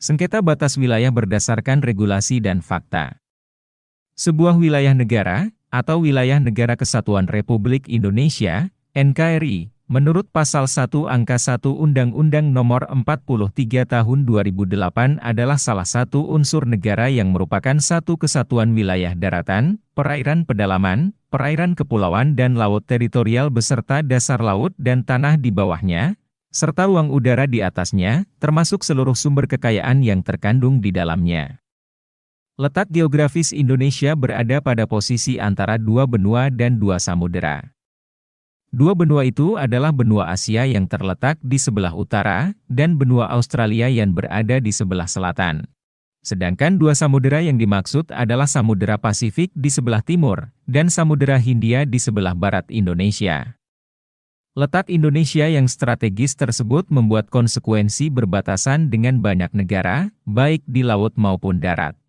Sengketa batas wilayah berdasarkan regulasi dan fakta. Sebuah wilayah negara, atau Wilayah Negara Kesatuan Republik Indonesia, NKRI, menurut Pasal 1 Angka 1 Undang-Undang Nomor 43 Tahun 2008 adalah salah satu unsur negara yang merupakan satu kesatuan wilayah daratan, perairan pedalaman, perairan kepulauan dan laut teritorial beserta dasar laut dan tanah di bawahnya, serta ruang udara di atasnya, termasuk seluruh sumber kekayaan yang terkandung di dalamnya. Letak geografis Indonesia berada pada posisi antara dua benua dan dua samudera. Dua benua itu adalah benua Asia yang terletak di sebelah utara, dan benua Australia yang berada di sebelah selatan. Sedangkan dua samudera yang dimaksud adalah Samudera Pasifik di sebelah timur, dan Samudera Hindia di sebelah barat Indonesia. Letak Indonesia yang strategis tersebut membuat konsekuensi berbatasan dengan banyak negara, baik di laut maupun darat.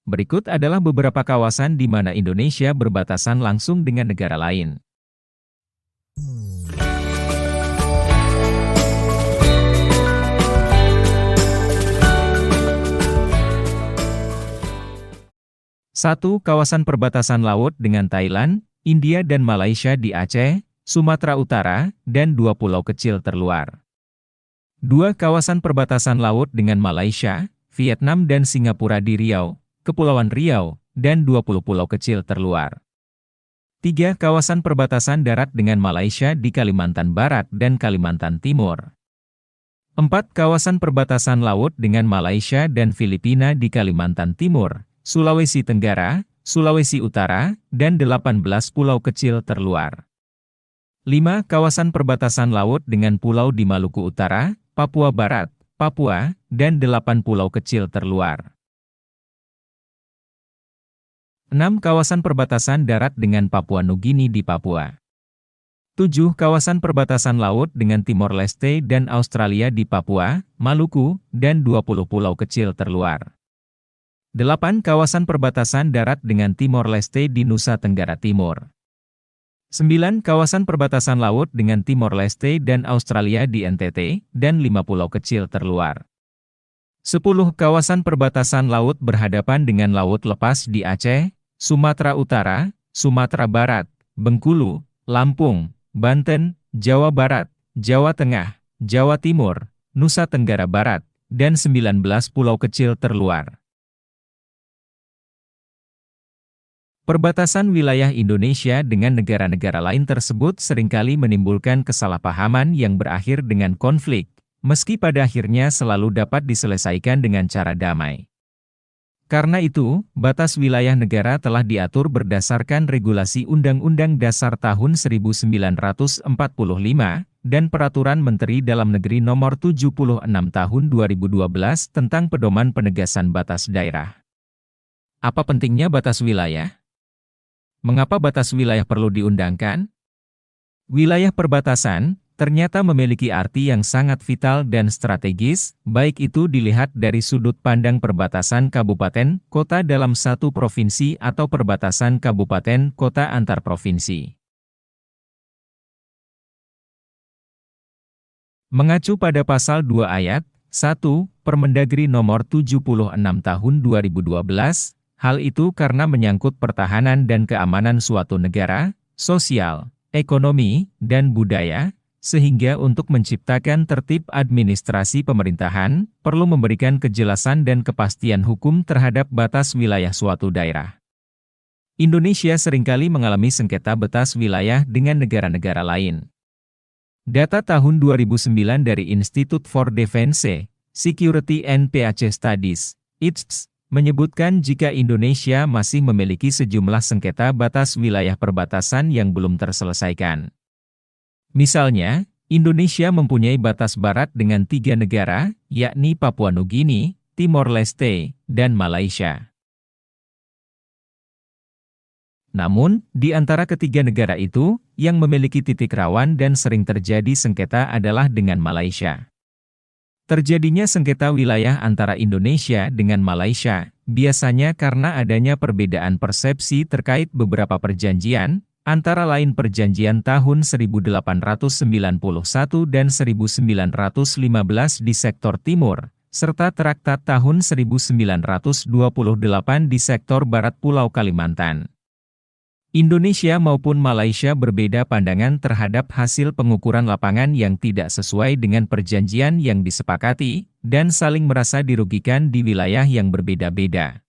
Berikut adalah beberapa kawasan di mana Indonesia berbatasan langsung dengan negara lain. Satu, kawasan perbatasan laut dengan Thailand, India dan Malaysia di Aceh, Sumatera Utara, dan dua pulau kecil terluar. 2. Kawasan perbatasan laut dengan Malaysia, Vietnam dan Singapura di Riau, Kepulauan Riau, dan 20 pulau kecil terluar. 3. Kawasan perbatasan darat dengan Malaysia di Kalimantan Barat dan Kalimantan Timur. 4. Kawasan perbatasan laut dengan Malaysia dan Filipina di Kalimantan Timur, Sulawesi Tenggara, Sulawesi Utara, dan 18 pulau kecil terluar. 5. Kawasan perbatasan laut dengan pulau di Maluku Utara, Papua Barat, Papua, dan 8 pulau kecil terluar. 6. Kawasan perbatasan darat dengan Papua Nugini di Papua. 7. Kawasan perbatasan laut dengan Timor Leste dan Australia di Papua, Maluku, dan 20 pulau kecil terluar. 8. Kawasan perbatasan darat dengan Timor Leste di Nusa Tenggara Timur. 9. Kawasan perbatasan laut dengan Timor Leste dan Australia di NTT, dan 5 pulau kecil terluar. 10. Kawasan perbatasan laut berhadapan dengan laut lepas di Aceh, Sumatera Utara, Sumatera Barat, Bengkulu, Lampung, Banten, Jawa Barat, Jawa Tengah, Jawa Timur, Nusa Tenggara Barat, dan 19 pulau kecil terluar. Perbatasan wilayah Indonesia dengan negara-negara lain tersebut seringkali menimbulkan kesalahpahaman yang berakhir dengan konflik, meski pada akhirnya selalu dapat diselesaikan dengan cara damai. Karena itu, batas wilayah negara telah diatur berdasarkan regulasi Undang-Undang Dasar tahun 1945 dan Peraturan Menteri Dalam Negeri Nomor 76 Tahun 2012 tentang Pedoman Penegasan Batas Daerah. Apa pentingnya batas wilayah? Mengapa batas wilayah perlu diundangkan? Wilayah perbatasan ternyata memiliki arti yang sangat vital dan strategis, baik itu dilihat dari sudut pandang perbatasan kabupaten kota dalam satu provinsi atau perbatasan kabupaten kota antar provinsi. Mengacu pada pasal 2 ayat 1 Permendagri Nomor 76 Tahun 2012, hal itu karena menyangkut pertahanan dan keamanan suatu negara, sosial, ekonomi, dan budaya, sehingga untuk menciptakan tertib administrasi pemerintahan, perlu memberikan kejelasan dan kepastian hukum terhadap batas wilayah suatu daerah. Indonesia seringkali mengalami sengketa batas wilayah dengan negara-negara lain. Data tahun 2009 dari Institute for Defense, Security and Peace Studies, IDS, menyebutkan jika Indonesia masih memiliki sejumlah sengketa batas wilayah perbatasan yang belum terselesaikan. Misalnya, Indonesia mempunyai batas barat dengan 3 negara, yakni Papua Nugini, Timor Leste, dan Malaysia. Namun, di antara ketiga negara itu, yang memiliki titik rawan dan sering terjadi sengketa adalah dengan Malaysia. Terjadinya sengketa wilayah antara Indonesia dengan Malaysia, biasanya karena adanya perbedaan persepsi terkait beberapa perjanjian, antara lain Perjanjian tahun 1891 dan 1915 di sektor timur, serta Traktat tahun 1928 di sektor barat Pulau Kalimantan. Indonesia maupun Malaysia berbeda pandangan terhadap hasil pengukuran lapangan yang tidak sesuai dengan perjanjian yang disepakati, dan saling merasa dirugikan di wilayah yang berbeda-beda.